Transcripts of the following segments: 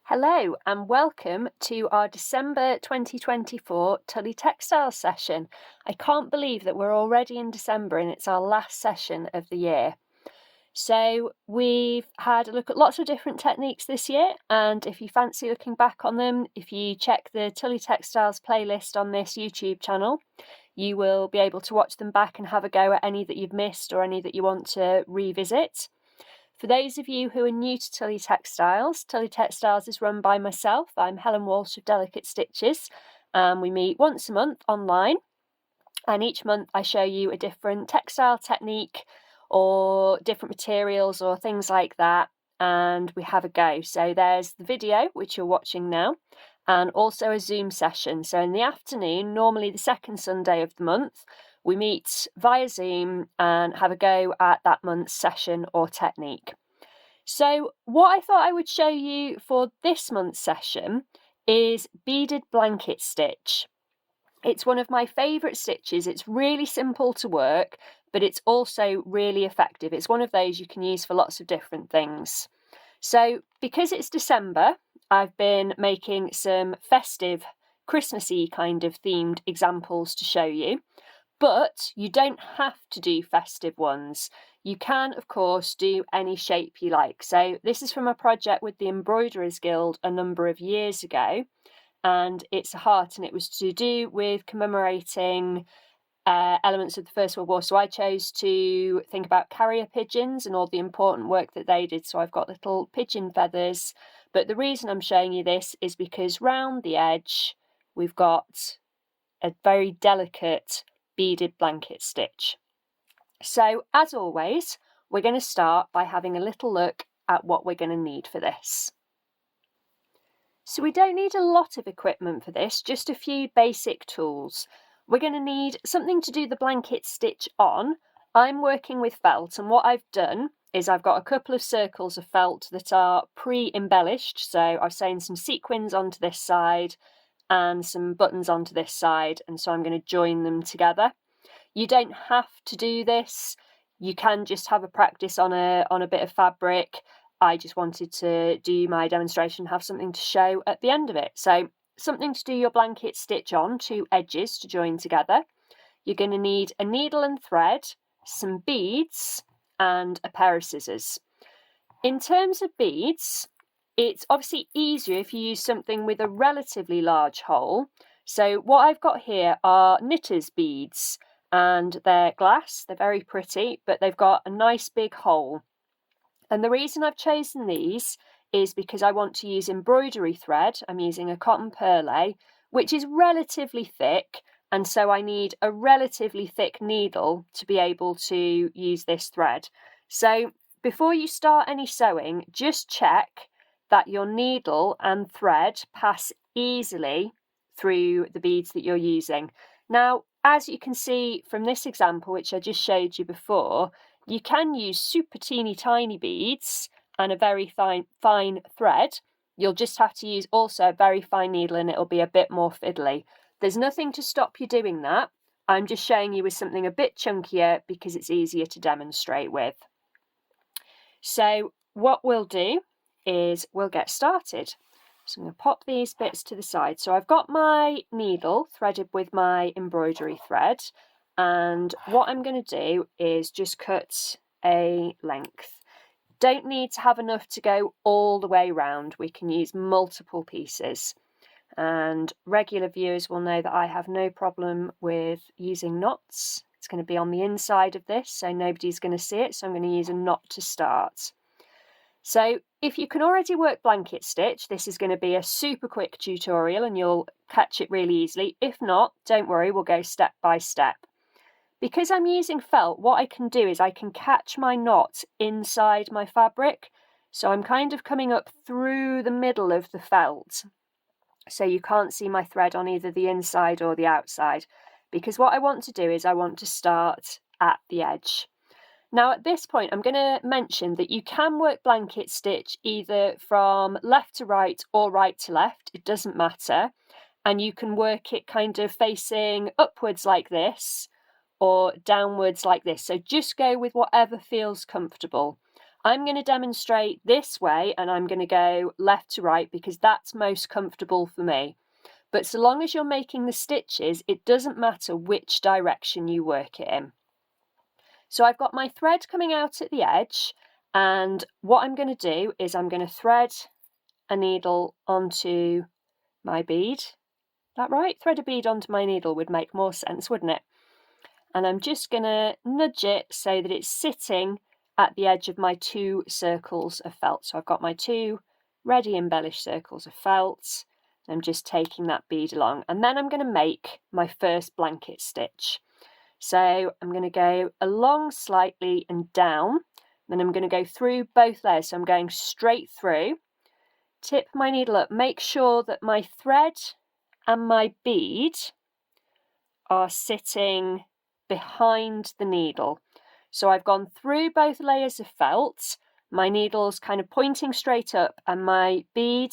Hello and welcome to our December 2024 Tullie Textiles session. I can't believe that we're already in December and it's our last session of the year. So we've had a look at lots of different techniques this year, and if you fancy looking back on them, if you check the Tullie Textiles playlist on this YouTube channel, you will be able to watch them back and have a go at any that you've missed or any that you want to revisit. For those of you who are new to Tullie Textiles is run by myself. I'm Helen Walsh of Delicate Stitches, and we meet once a month online, and each month I show you a different textile technique or different materials or things like that, and we have a go. So there's the video, which you're watching now, and also a Zoom session. So in the afternoon, normally the second Sunday of the month, we meet via Zoom and have a go at that month's session or technique. So what I thought I would show you for this month's session is beaded blanket stitch. It's one of my favourite stitches. It's really simple to work, but it's also really effective. It's one of those you can use for lots of different things. So because it's December, I've been making some festive, Christmassy kind of themed examples to show you. But you don't have to do festive ones. You can, of course, do any shape you like. So this is from a project with the Embroiderers Guild a number of years ago, and it's a heart, and it was to do with commemorating elements of the First World War. So I chose to think about carrier pigeons and all the important work that they did. So I've got little pigeon feathers. But the reason I'm showing you this is because round the edge, we've got a very delicate beaded blanket stitch. So as always, we're going to start by having a little look at what we're going to need for this. So we don't need a lot of equipment for this, just a few basic tools. We're going to need something to do the blanket stitch on. I'm working with felt, and what I've done is I've got a couple of circles of felt that are pre-embellished. So I've sewn some sequins onto this side and some buttons onto this side, and so I'm going to join them together. You don't have to do this. You can just have a practice on a bit of fabric. I just wanted to do my demonstration and have something to show at the end of it. So something to do your blanket stitch on, two edges to join together. You're going to need a needle and thread, some beads, and a pair of scissors. In terms of beads, it's obviously easier if you use something with a relatively large hole. So what I've got here are knitter's beads, and they're glass. They're very pretty, but they've got a nice big hole. And the reason I've chosen these is because I want to use embroidery thread. I'm using a cotton perlé, which is relatively thick, and so I need a relatively thick needle to be able to use this thread. So before you start any sewing, just check that your needle and thread pass easily through the beads that you're using. Now, as you can see from this example, which I just showed you before, you can use super teeny tiny beads and a very fine thread. You'll just have to use also a very fine needle and it'll be a bit more fiddly. There's nothing to stop you doing that. I'm just showing you with something a bit chunkier because it's easier to demonstrate with. So what we'll do is we'll get started. So I'm going to pop these bits to the side. So I've got my needle threaded with my embroidery thread, and what I'm going to do is just cut a length. Don't need to have enough to go all the way round. We can use multiple pieces. And regular viewers will know that I have no problem with using knots. It's going to be on the inside of this, so nobody's going to see it. So I'm going to use a knot to start. So if you can already work blanket stitch, this is going to be a super quick tutorial and you'll catch it really easily. If not, don't worry, we'll go step by step. Because I'm using felt, what I can do is I can catch my knot inside my fabric. So I'm kind of coming up through the middle of the felt. So you can't see my thread on either the inside or the outside. Because what I want to do is I want to start at the edge. Now at this point I'm going to mention that you can work blanket stitch either from left to right or right to left, it doesn't matter, and you can work it kind of facing upwards like this or downwards like this, so just go with whatever feels comfortable. I'm going to demonstrate this way and I'm going to go left to right because that's most comfortable for me. But so long as you're making the stitches, it doesn't matter which direction you work it in. So I've got my thread coming out at the edge, and what I'm going to do is I'm going to thread a needle onto my bead. Is that right? Thread a bead onto my needle would make more sense, wouldn't it? And I'm just going to nudge it so that it's sitting at the edge of my 2 circles of felt. So I've got my 2 ready embellished circles of felt. I'm just taking that bead along, and then I'm going to make my first blanket stitch. So I'm going to go along slightly and down, then I'm going to go through both layers. So I'm going straight through, tip my needle up, make sure that my thread and my bead are sitting behind the needle. So I've gone through both layers of felt, my needle's kind of pointing straight up, and my bead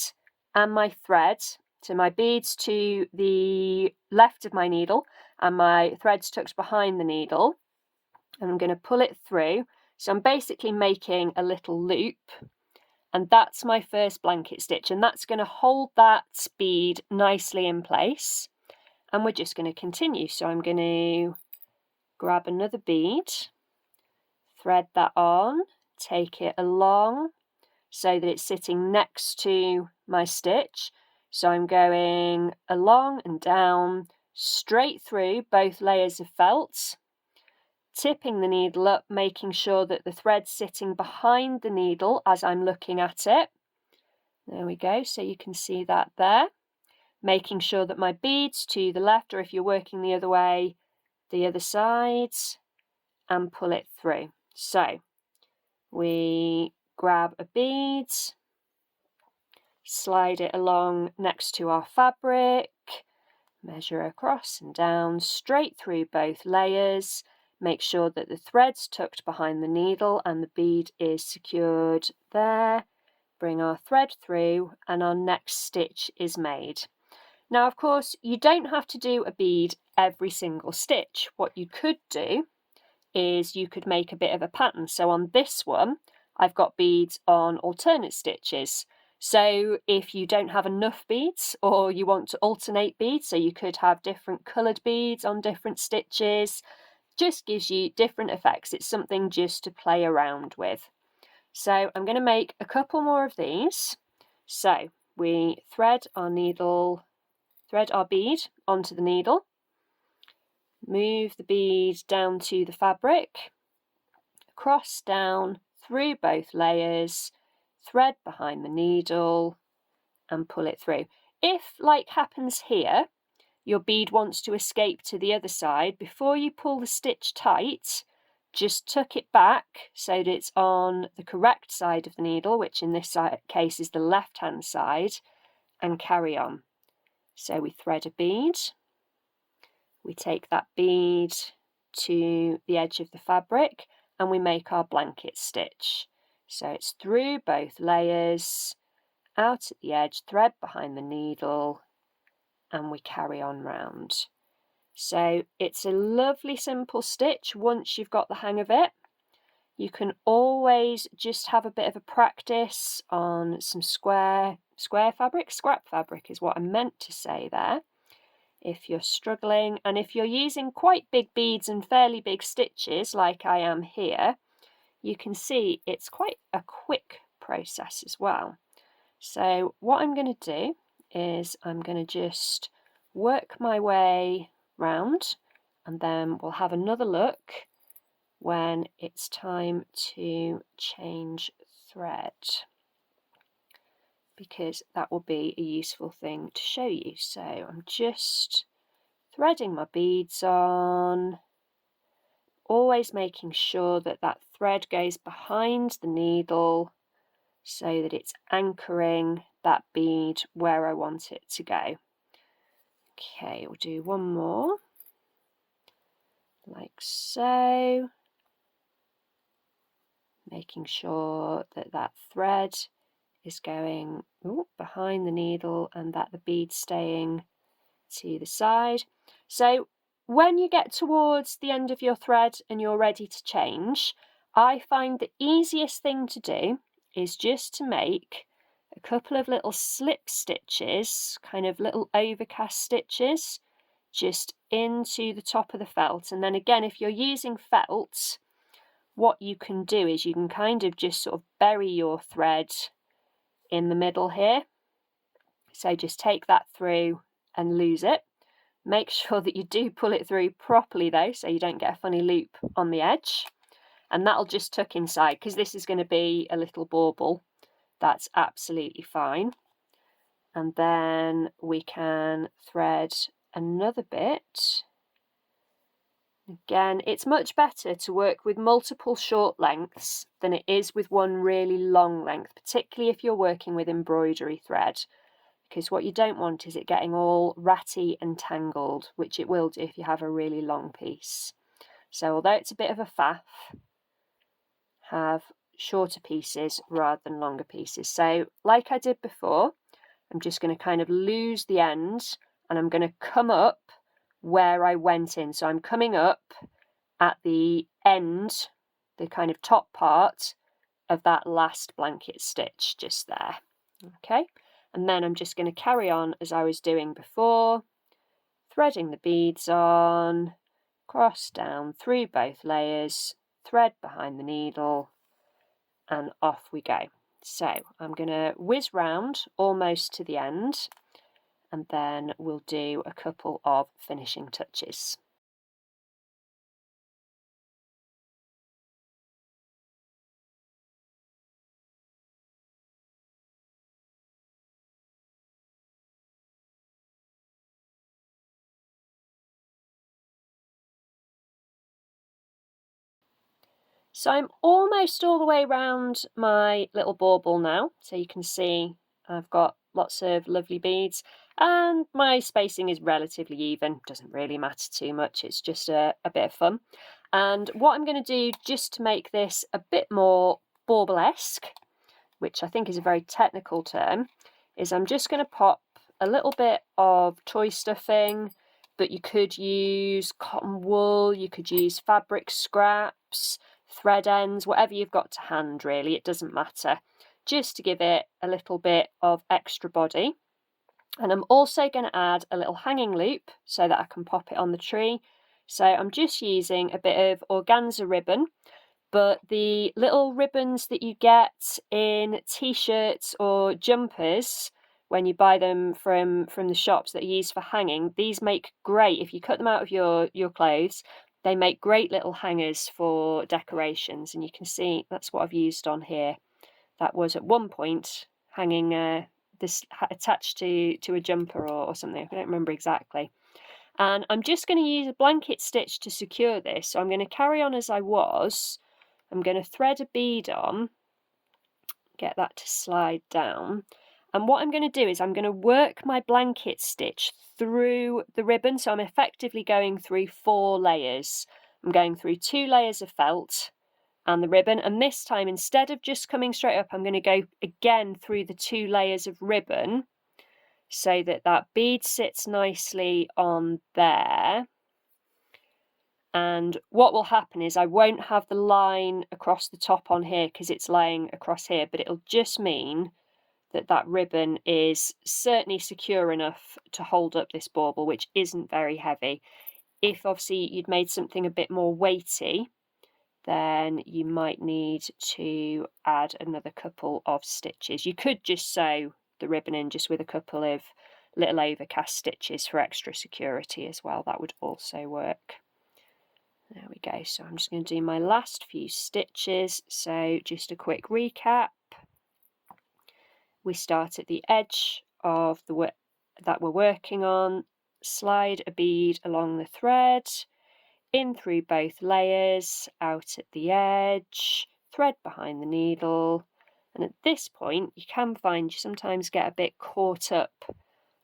and my thread, so my bead's to the left of my needle and my thread's tucked behind the needle, and I'm going to pull it through. So I'm basically making a little loop, and that's my first blanket stitch, and that's going to hold that bead nicely in place. And we're just going to continue. So I'm going to grab another bead, thread that on, take it along so that it's sitting next to my stitch. So I'm going along and down, straight through both layers of felt, tipping the needle up, making sure that the thread's sitting behind the needle as I'm looking at it. There we go, so you can see that there. Making sure that my bead's to the left, or if you're working the other way, the other side, and pull it through. So we grab a bead, slide it along next to our fabric, measure across and down, straight through both layers, make sure that the thread's tucked behind the needle and the bead is secured there, bring our thread through, and our next stitch is made. Now, of course, you don't have to do a bead every single stitch. What you could do is you could make a bit of a pattern. So on this one, I've got beads on alternate stitches. So if you don't have enough beads, or you want to alternate beads, so you could have different coloured beads on different stitches, just gives you different effects. It's something just to play around with. So I'm going to make a couple more of these. So we thread our bead onto the needle, move the bead down to the fabric, across, down, through both layers, thread behind the needle, and pull it through. If, like happens here, your bead wants to escape to the other side, before you pull the stitch tight, just tuck it back so that it's on the correct side of the needle, which in this case is the left-hand side, and carry on. So we thread a bead, we take that bead to the edge of the fabric, and we make our blanket stitch. So it's through both layers, out at the edge, thread behind the needle, and we carry on round. So it's a lovely simple stitch once you've got the hang of it. You can always just have a bit of a practice on some square fabric, scrap fabric is what I meant to say there, if you're struggling. And if you're using quite big beads and fairly big stitches like I am here, you can see it's quite a quick process as well. So what I'm going to do is I'm going to just work my way round, and then we'll have another look when it's time to change thread, because that will be a useful thing to show you. So I'm just threading my beads on, always making sure that that thread goes behind the needle so that it's anchoring that bead where I want it to go. Okay, we'll do one more, like so, making sure that that thread is going behind the needle and that the bead's staying to the side. So when you get towards the end of your thread and you're ready to change, I find the easiest thing to do is just to make a couple of little slip stitches, kind of little overcast stitches, just into the top of the felt. And then again, if you're using felt, what you can do is you can kind of just sort of bury your thread in the middle here. So just take that through and lose it. Make sure that you do pull it through properly though, so you don't get a funny loop on the edge. And that'll just tuck inside, because this is going to be a little bauble. That's absolutely fine. And then we can thread another bit. Again, it's much better to work with multiple short lengths than it is with one really long length, particularly if you're working with embroidery thread, because what you don't want is it getting all ratty and tangled, which it will do if you have a really long piece. So although it's a bit of a faff, have shorter pieces rather than longer pieces. So like I did before, I'm just going to kind of lose the end, and I'm going to come up where I went in. So I'm coming up at the end, the kind of top part of that last blanket stitch just there. Okay, and then I'm just going to carry on as I was doing before, threading the beads on, cross down through both layers, thread behind the needle, and off we go. So I'm going to whiz round almost to the end, and then we'll do a couple of finishing touches. So I'm almost all the way around my little bauble now, so you can see I've got lots of lovely beads, and my spacing is relatively even. Doesn't really matter too much, it's just a bit of fun. And what I'm going to do, just to make this a bit more bauble-esque, which I think is a very technical term, is I'm just going to pop a little bit of toy stuffing, but you could use cotton wool, you could use fabric scraps, thread ends, whatever you've got to hand really, it doesn't matter, just to give it a little bit of extra body. And I'm also going to add a little hanging loop so that I can pop it on the tree. So I'm just using a bit of organza ribbon, but the little ribbons that you get in t-shirts or jumpers when you buy them from the shops that are used for hanging, these make great, if you cut them out of your clothes, they make great little hangers for decorations. And you can see that's what I've used on here. That was at one point hanging this attached to a jumper or something, I don't remember exactly. And I'm just going to use a blanket stitch to secure this, so I'm going to carry on as I was. I'm going to thread a bead on, get that to slide down, and what I'm going to do is I'm going to work my blanket stitch through the ribbon, so I'm effectively going through 4 layers. I'm going through 2 layers of felt and the ribbon, and this time instead of just coming straight up, I'm going to go again through the 2 layers of ribbon so that that bead sits nicely on there. And what will happen is I won't have the line across the top on here because it's laying across here, but it'll just mean that that ribbon is certainly secure enough to hold up this bauble, which isn't very heavy. If obviously you'd made something a bit more weighty, then you might need to add another couple of stitches. You could just sew the ribbon in just with a couple of little overcast stitches for extra security as well. That would also work. There we go. So I'm just going to do my last few stitches. So just a quick recap. We start at the edge of the work that we're working on, slide a bead along the thread, in through both layers, out at the edge, thread behind the needle, and at this point you can find you sometimes get a bit caught up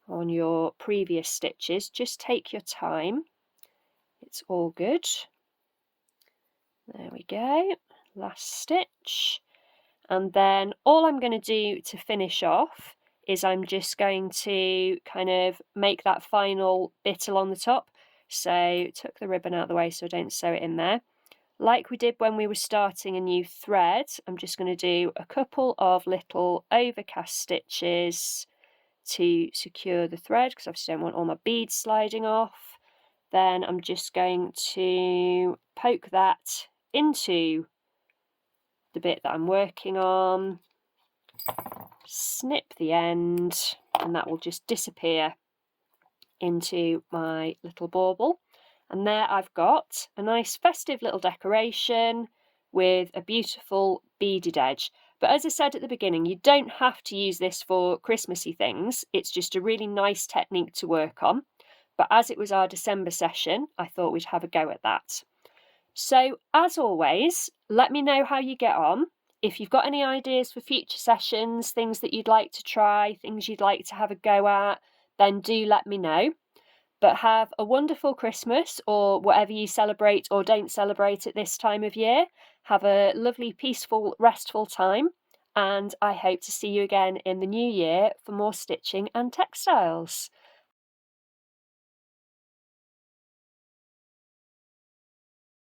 on your previous stitches. Just take your time, it's all good. There we go, last stitch. And then all I'm going to do to finish off is I'm just going to kind of make that final bit along the top. So tuck the ribbon out of the way so I don't sew it in there. Like we did when we were starting a new thread, I'm just going to do a couple of little overcast stitches to secure the thread, because obviously I don't want all my beads sliding off. Then I'm just going to poke that into the bit that I'm working on, snip the end, and that will just disappear into my little bauble. And there I've got a nice festive little decoration with a beautiful beaded edge. But as I said at the beginning, you don't have to use this for Christmassy things. It's just a really nice technique to work on. But as it was our December session, I thought we'd have a go at that. So as always, let me know how you get on. If you've got any ideas for future sessions, things that you'd like to try, things you'd like to have a go at, then do let me know. But have a wonderful Christmas, or whatever you celebrate or don't celebrate at this time of year. Have a lovely, peaceful, restful time. And I hope to see you again in the new year for more stitching and textiles.